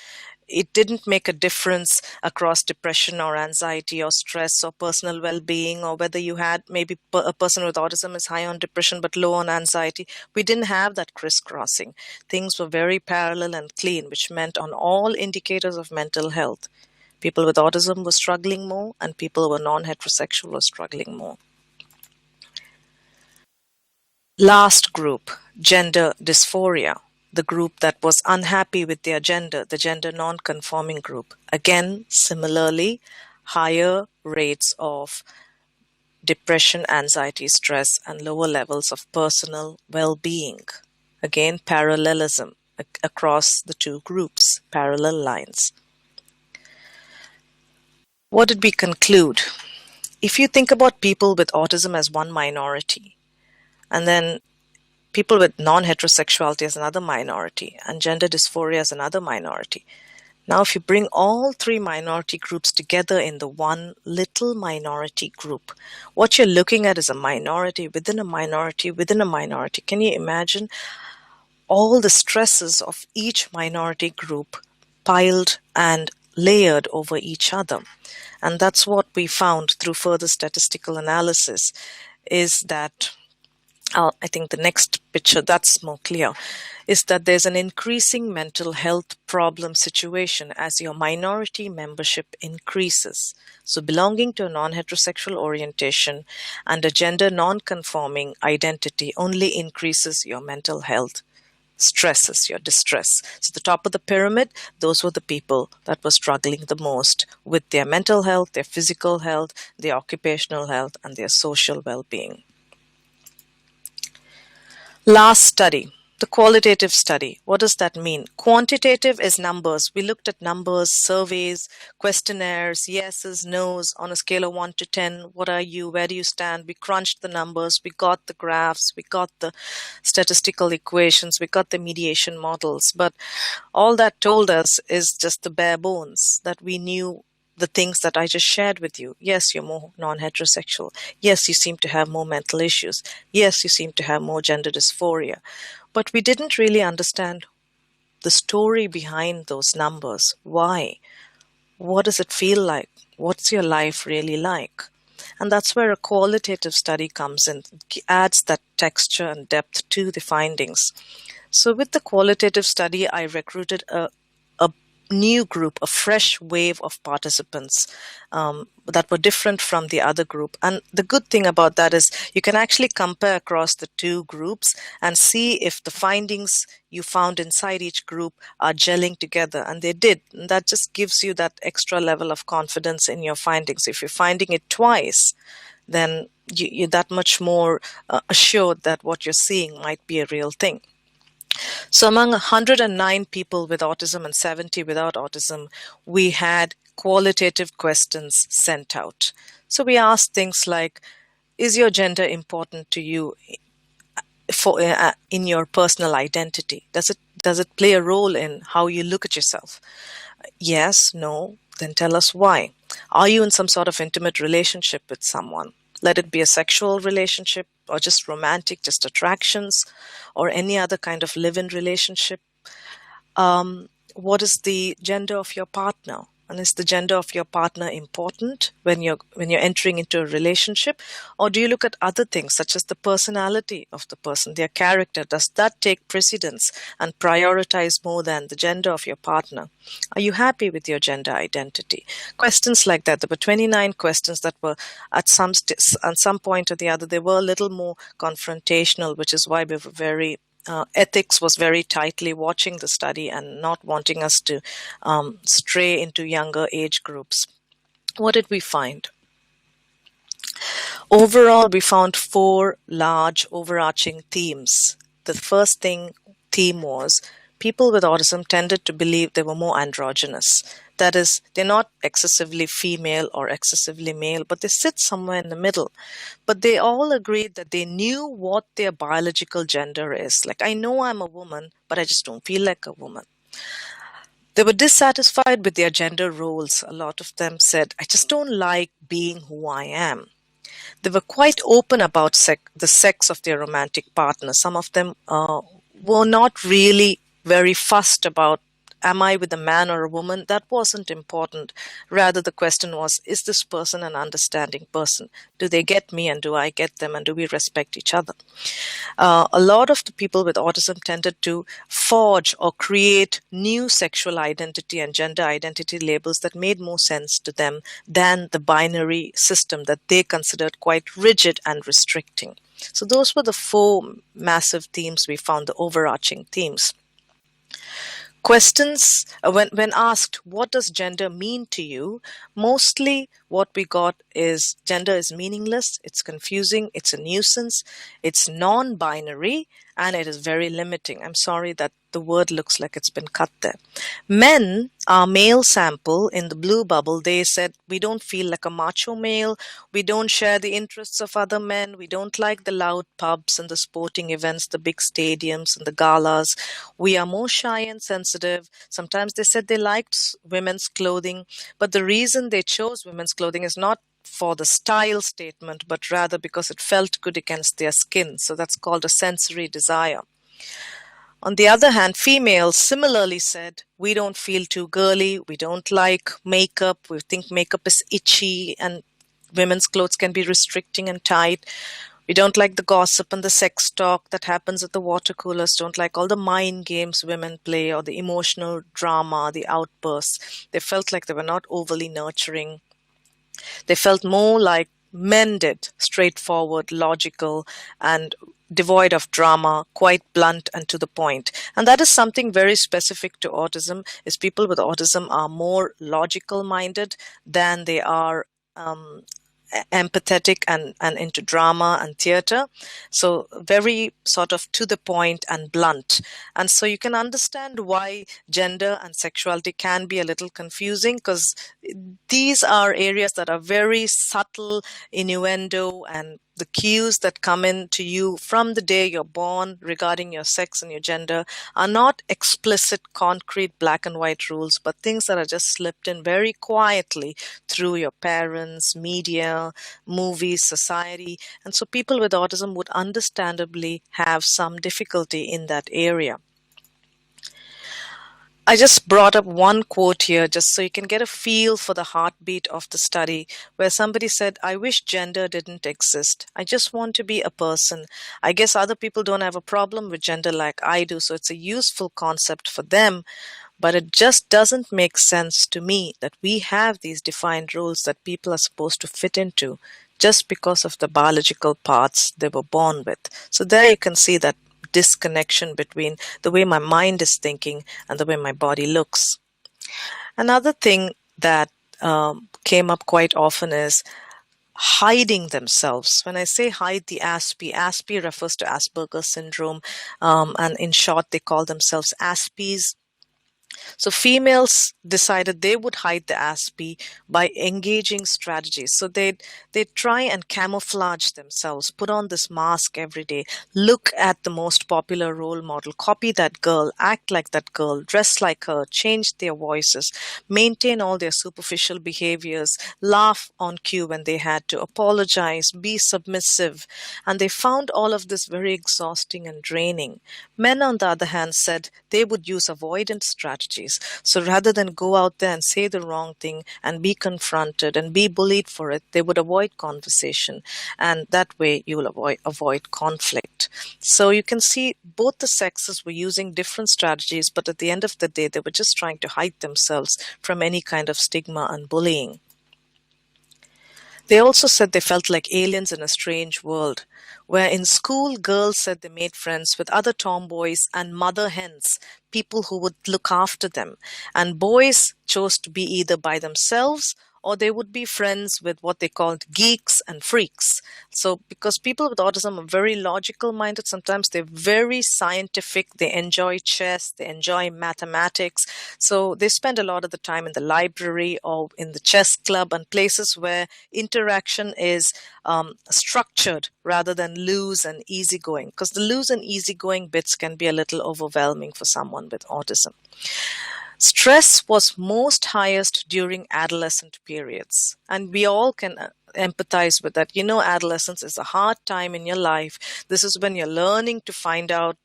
S2: It didn't make a difference across depression or anxiety or stress or personal well-being, or whether you had maybe a person with autism is high on depression but low on anxiety. We didn't have that crisscrossing. Things were very parallel and clean, which meant on all indicators of mental health, people with autism were struggling more and people who were non-heterosexual were struggling more. Last group, gender dysphoria. The group that was unhappy with their gender, the gender non-conforming group. Again, similarly, higher rates of depression, anxiety, stress, and lower levels of personal well-being. Again, parallelism across the two groups, parallel lines. What did we conclude? If you think about people with autism as one minority, and then people with non-heterosexuality as another minority, and gender dysphoria as another minority. Now, if you bring all three minority groups together in the one little minority group, what you're looking at is a minority within a minority within a minority. Can you imagine all the stresses of each minority group piled and layered over each other? And that's what we found through further statistical analysis, is that I think the next picture, that's more clear, is that there's an increasing mental health problem situation as your minority membership increases. So belonging to a non-heterosexual orientation and a gender non-conforming identity only increases your mental health stresses, your distress. So the top of the pyramid, those were the people that were struggling the most with their mental health, their physical health, their occupational health, and their social well-being. Last study, the qualitative study. What does that mean? Quantitative is numbers. We looked at numbers, surveys, questionnaires, yeses, nos, on a scale of 1 to 10. What are you? Where do you stand? We crunched the numbers. We got the graphs. We got the statistical equations. We got the mediation models. But all that told us is just the bare bones, that we knew the things that I just shared with you. Yes, you're more non-heterosexual. Yes, you seem to have more mental issues. Yes, you seem to have more gender dysphoria. But we didn't really understand the story behind those numbers. Why? What does it feel like? What's your life really like? And that's where a qualitative study comes in, adds that texture and depth to the findings. So with the qualitative study, I recruited a new group, a fresh wave of participants that were different from the other group. And the good thing about that is you can actually compare across the two groups and see if the findings you found inside each group are gelling together. And they did. And that just gives you that extra level of confidence in your findings. If you're finding it twice, then you're that much more assured that what you're seeing might be a real thing. So among 109 people with autism and 70 without autism, we had qualitative questions sent out. So we asked things like, is your gender important to you in your personal identity? Does it play a role in how you look at yourself? Yes, no, then tell us why. Are you in some sort of intimate relationship with someone? Let it be a sexual relationship or just romantic, just attractions, or any other kind of live-in relationship. What is the gender of your partner? And is the gender of your partner important when you're entering into a relationship? Or do you look at other things such as the personality of the person, their character? Does that take precedence and prioritize more than the gender of your partner? Are you happy with your gender identity? Questions like that. There were 29 questions that were at some point or the other, they were a little more confrontational, which is why we were very ethics was very tightly watching the study and not wanting us to stray into younger age groups. What did we find? Overall, we found 4 large overarching themes. The first theme was people with autism tended to believe they were more androgynous. That is, they're not excessively female or excessively male, but they sit somewhere in the middle. But they all agreed that they knew what their biological gender is. Like, I know I'm a woman, but I just don't feel like a woman. They were dissatisfied with their gender roles. A lot of them said, I just don't like being who I am. They were quite open about the sex of their romantic partner. Some of them were not really very fussed about, am I with a man or a woman? That wasn't important. Rather, the question was, is this person an understanding person? Do they get me and do I get them? And do we respect each other? A lot of the people with autism tended to forge or create new sexual identity and gender identity labels that made more sense to them than the binary system that they considered quite rigid and restricting. So those were the 4 massive themes we found, the overarching themes. Questions, when asked, what does gender mean to you? Mostly what we got is gender is meaningless, it's confusing, it's a nuisance, it's non-binary, and it is very limiting. I'm sorry that the word looks like it's been cut there. Men, our male sample in the blue bubble, they said, we don't feel like a macho male, we don't share the interests of other men, we don't like the loud pubs and the sporting events, the big stadiums and the galas. We are more shy and sensitive. Sometimes they said they liked women's clothing, but the reason they chose women's clothing is not for the style statement, but rather because it felt good against their skin. So that's called a sensory desire. On the other hand, females similarly said, we don't feel too girly, we don't like makeup, we think makeup is itchy and women's clothes can be restricting and tight. We don't like the gossip and the sex talk that happens at the water coolers, don't like all the mind games women play or the emotional drama, the outbursts. They felt like they were not overly nurturing. They felt more like men did, straightforward, logical, and devoid of drama, quite blunt and to the point. And that is something very specific to autism, is people with autism are more logical minded than they are empathetic and into drama and theater. So very sort of to the point and blunt. And so you can understand why gender and sexuality can be a little confusing, because these are areas that are very subtle innuendo and the cues that come in to you from the day you're born regarding your sex and your gender are not explicit, concrete, black and white rules, but things that are just slipped in very quietly through your parents, media, movies, society. And so people with autism would understandably have some difficulty in that area. I just brought up one quote here just so you can get a feel for the heartbeat of the study, where somebody said, I wish gender didn't exist. I just want to be a person. I guess other people don't have a problem with gender like I do, so it's a useful concept for them. But it just doesn't make sense to me that we have these defined roles that people are supposed to fit into just because of the biological parts they were born with. So there you can see that disconnection between the way my mind is thinking and the way my body looks. Another thing that came up quite often is hiding themselves. When I say hide the ASPE refers to Asperger's syndrome, and in short, they call themselves ASPEs. So females decided they would hide the ASPE by engaging strategies. So they'd try and camouflage themselves, put on this mask every day, look at the most popular role model, copy that girl, act like that girl, dress like her, change their voices, maintain all their superficial behaviors, laugh on cue when they had to, apologize, be submissive. And they found all of this very exhausting and draining. Men, on the other hand, said they would use avoidance strategies. strategies. So rather than go out there and say the wrong thing and be confronted and be bullied for it, they would avoid conversation. And that way you will avoid conflict. So you can see both the sexes were using different strategies, but at the end of the day, they were just trying to hide themselves from any kind of stigma and bullying. They also said they felt like aliens in a strange world, where in school, girls said they made friends with other tomboys and mother hens, people who would look after them. And boys chose to be either by themselves or they would be friends with what they called geeks and freaks. So because people with autism are very logical minded, sometimes they're very scientific, they enjoy chess, they enjoy mathematics. So they spend a lot of the time in the library or in the chess club and places where interaction is structured rather than loose and easygoing, because the loose and easygoing bits can be a little overwhelming for someone with autism. Stress was most highest during adolescent periods, and we all can empathize with that. Adolescence is a hard time in your life. This is when you're learning to find out,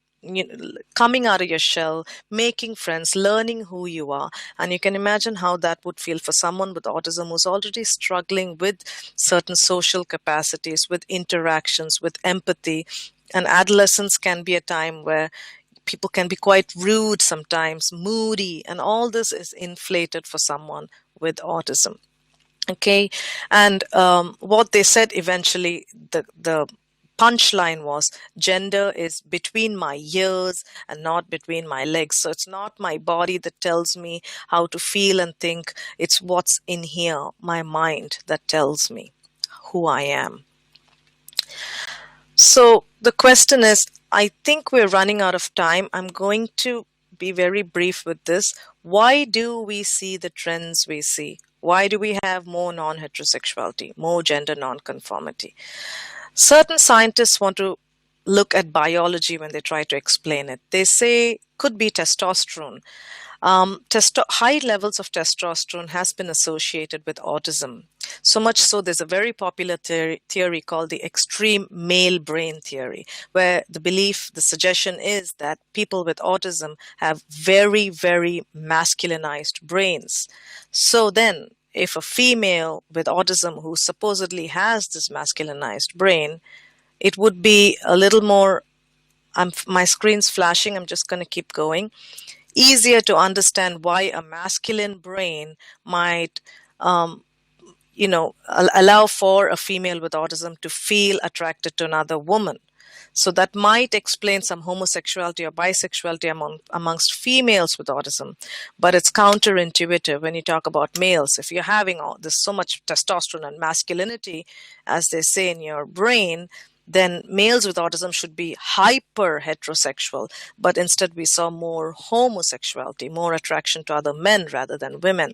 S2: coming out of your shell, making friends, learning who you are. And you can imagine how that would feel for someone with autism who's already struggling with certain social capacities, with interactions, with empathy. And adolescence can be a time where people can be quite rude sometimes, moody, and all this is inflated for someone with autism. Okay, and what they said eventually, the punchline was, gender is between my ears and not between my legs. So it's not my body that tells me how to feel and think. It's what's in here, my mind, that tells me who I am. So the question is, I think we're running out of time. I'm going to be very brief with this. Why do we see the trends we see? Why do we have more non-heterosexuality, more gender non-conformity? Certain scientists want to look at biology when they try to explain it. They say could be testosterone. High levels of testosterone has been associated with autism. So much so, there's a very popular theory called the extreme male brain theory, where the suggestion is that people with autism have very, very masculinized brains. So then, if a female with autism who supposedly has this masculinized brain, it would be a little more, my screen's flashing, I'm just going to keep going, easier to understand why a masculine brain might allow for a female with autism to feel attracted to another woman. So that might explain some homosexuality or bisexuality amongst females with autism, but it's counterintuitive when you talk about males. If you're having there's so much testosterone and masculinity, as they say, in your brain, then males with autism should be hyper heterosexual, but instead we saw more homosexuality, more attraction to other men rather than women.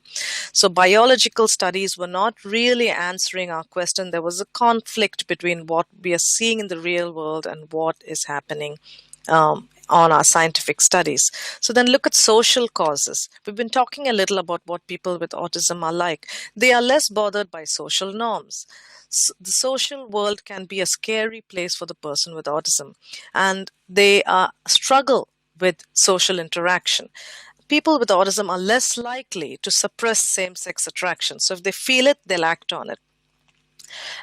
S2: So biological studies were not really answering our question. There was a conflict between what we are seeing in the real world and what is happening on our scientific studies. So then look at social causes. We've been talking a little about what people with autism are like. They are less bothered by social norms. The social world can be a scary place for the person with autism, and they struggle with social interaction. People with autism are less likely to suppress same-sex attraction. So if they feel it, they'll act on it.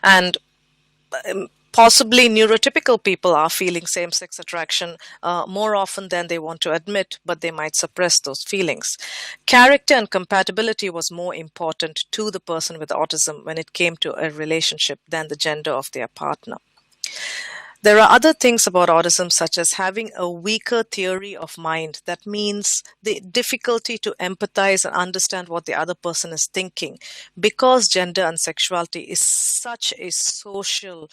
S2: And possibly neurotypical people are feeling same-sex attraction more often than they want to admit, but they might suppress those feelings. Character and compatibility was more important to the person with autism when it came to a relationship than the gender of their partner. There are other things about autism, such as having a weaker theory of mind. That means the difficulty to empathize and understand what the other person is thinking. Because gender and sexuality is such a social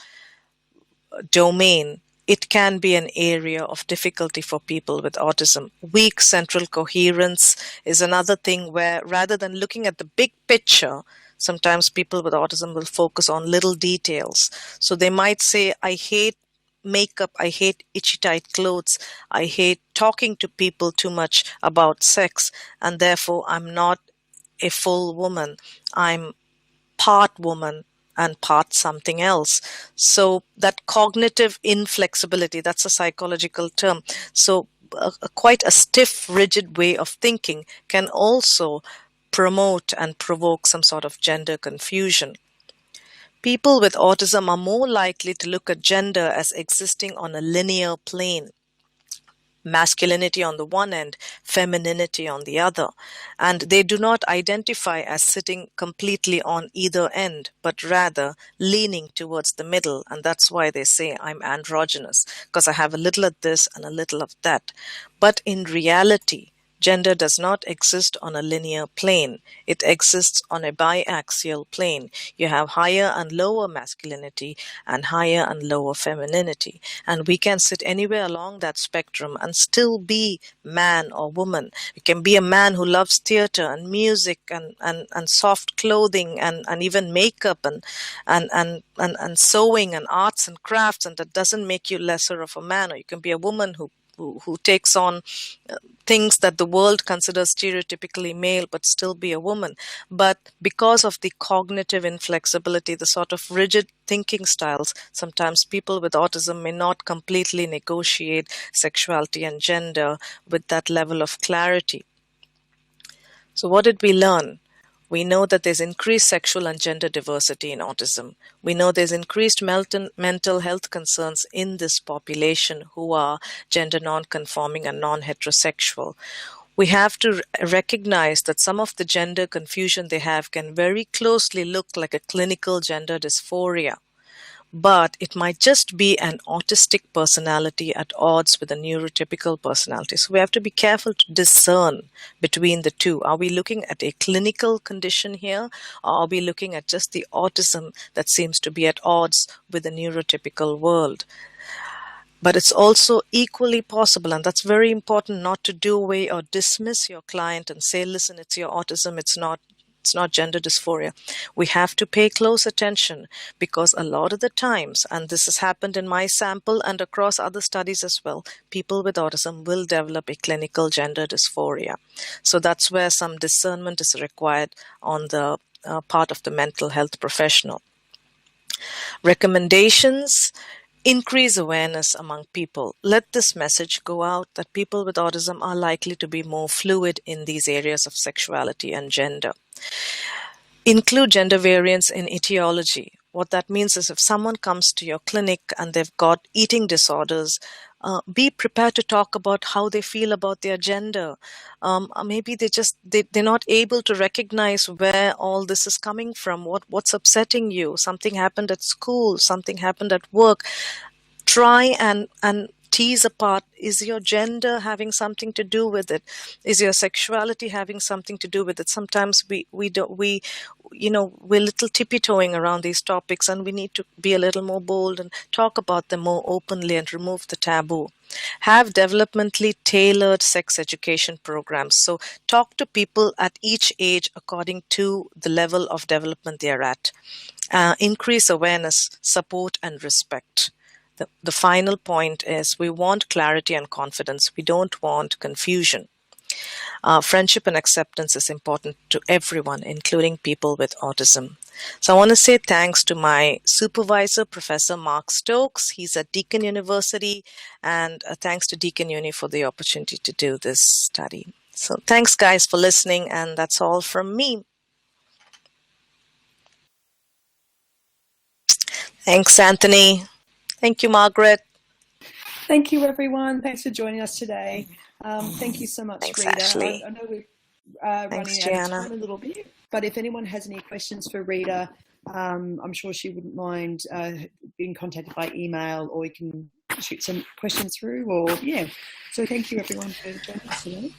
S2: domain, it can be an area of difficulty for people with autism. Weak central coherence is another thing where, rather than looking at the big picture, sometimes people with autism will focus on little details. So they might say, I hate makeup, I hate itchy tight clothes, I hate talking to people too much about sex, and therefore I'm not a full woman. I'm part woman and part something else. So that cognitive inflexibility, that's a psychological term. So quite a stiff, rigid way of thinking can also promote and provoke some sort of gender confusion. People with autism are more likely to look at gender as existing on a linear plane. Masculinity on the one end, femininity on the other, and they do not identify as sitting completely on either end, but rather leaning towards the middle, and that's why they say I'm androgynous, because I have a little of this and a little of that. But in reality, gender does not exist on a linear plane. It exists on a biaxial plane. You have higher and lower masculinity and higher and lower femininity. And we can sit anywhere along that spectrum and still be man or woman. You can be a man who loves theater and music and soft clothing and even makeup and sewing and arts and crafts, and that doesn't make you lesser of a man. Or you can be a woman who takes on things that the world considers stereotypically male but still be a woman. But because of the cognitive inflexibility, the sort of rigid thinking styles, sometimes people with autism may not completely negotiate sexuality and gender with that level of clarity. So what did we learn? We know that there's increased sexual and gender diversity in autism. We know there's increased mental health concerns in this population who are gender non-conforming and non-heterosexual. We have to recognize that some of the gender confusion they have can very closely look like a clinical gender dysphoria. But it might just be an autistic personality at odds with a neurotypical personality. So we have to be careful to discern between the two. Are we looking at a clinical condition here, or are we looking at just the autism that seems to be at odds with the neurotypical world? But it's also equally possible, and that's very important, not to do away or dismiss your client and say, listen, it's your autism, it's not gender dysphoria. We have to pay close attention, because a lot of the times, and this has happened in my sample and across other studies as well, people with autism will develop a clinical gender dysphoria. So that's where some discernment is required on the part of the mental health professional. Recommendations: increase awareness among people. Let this message go out that people with autism are likely to be more fluid in these areas of sexuality and gender. Include gender variance in etiology. What that means is if someone comes to your clinic and they've got eating disorders, be prepared to talk about how they feel about their gender. Maybe they're not able to recognize where all this is coming from, what's upsetting you. Something happened at school, something happened at work. Try and tease apart, is your gender having something to do with it? Is your sexuality having something to do with it? Sometimes we're little tippy-toeing around these topics, and we need to be a little more bold and talk about them more openly and remove the taboo. Have developmentally tailored sex education programs. So talk to people at each age according to the level of development they're at. Increase awareness, support, and respect. The final point is we want clarity and confidence. We don't want confusion. Friendship and acceptance is important to everyone, including people with autism. So I want to say thanks to my supervisor, Professor Mark Stokes. He's at Deakin University, and thanks to Deakin Uni for the opportunity to do this study. So thanks, guys, for listening, and that's all from me. Thanks, Anthony. Thank you, Margaret.
S1: Thank you, everyone. Thanks for joining us today. Thank you so much,
S2: Thanks,
S1: Rita.
S2: Ashley.
S1: I know we're running out of time a little bit, but if anyone has any questions for Rita, I'm sure she wouldn't mind being contacted by email, or you can shoot some questions through, or yeah. So thank you, everyone, for joining us today.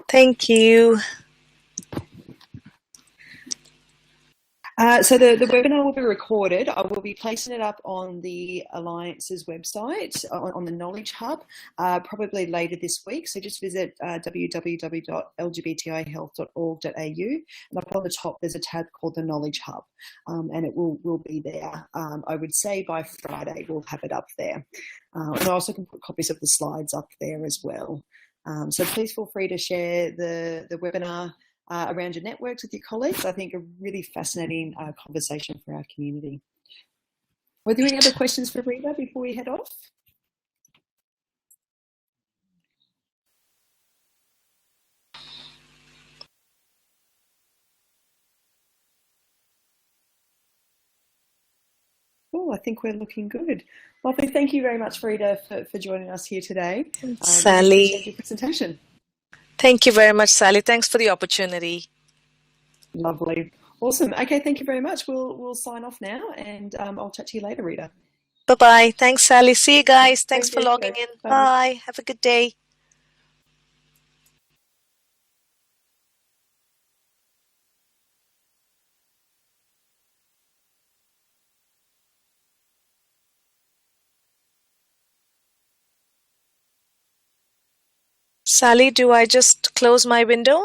S2: Thank you.
S1: So the webinar will be recorded. I will be placing it up on the Alliance's website, on the Knowledge Hub, probably later this week. So just visit www.lgbtihealth.org.au, and up on the top there's a tab called the Knowledge Hub, and it will be there. I would say by Friday we'll have it up there. And I also can put copies of the slides up there as well. So please feel free to share the webinar around your networks with your colleagues. I think a really fascinating conversation for our community. Were there any other questions for Rita before we head off? Cool. I think we're looking good. Lovely. Thank you very much, Rita, for joining us here today.
S2: Sally.
S1: Appreciate your presentation.
S2: Thank you very much, Sally. Thanks for the opportunity.
S1: Lovely. Awesome. Okay, thank you very much. We'll sign off now, and I'll chat to you later, Rita.
S2: Bye-bye. Thanks, Sally. See you guys. Thanks for logging in.
S1: Bye.
S2: Bye. Have a good day. Sally, do I just close my window?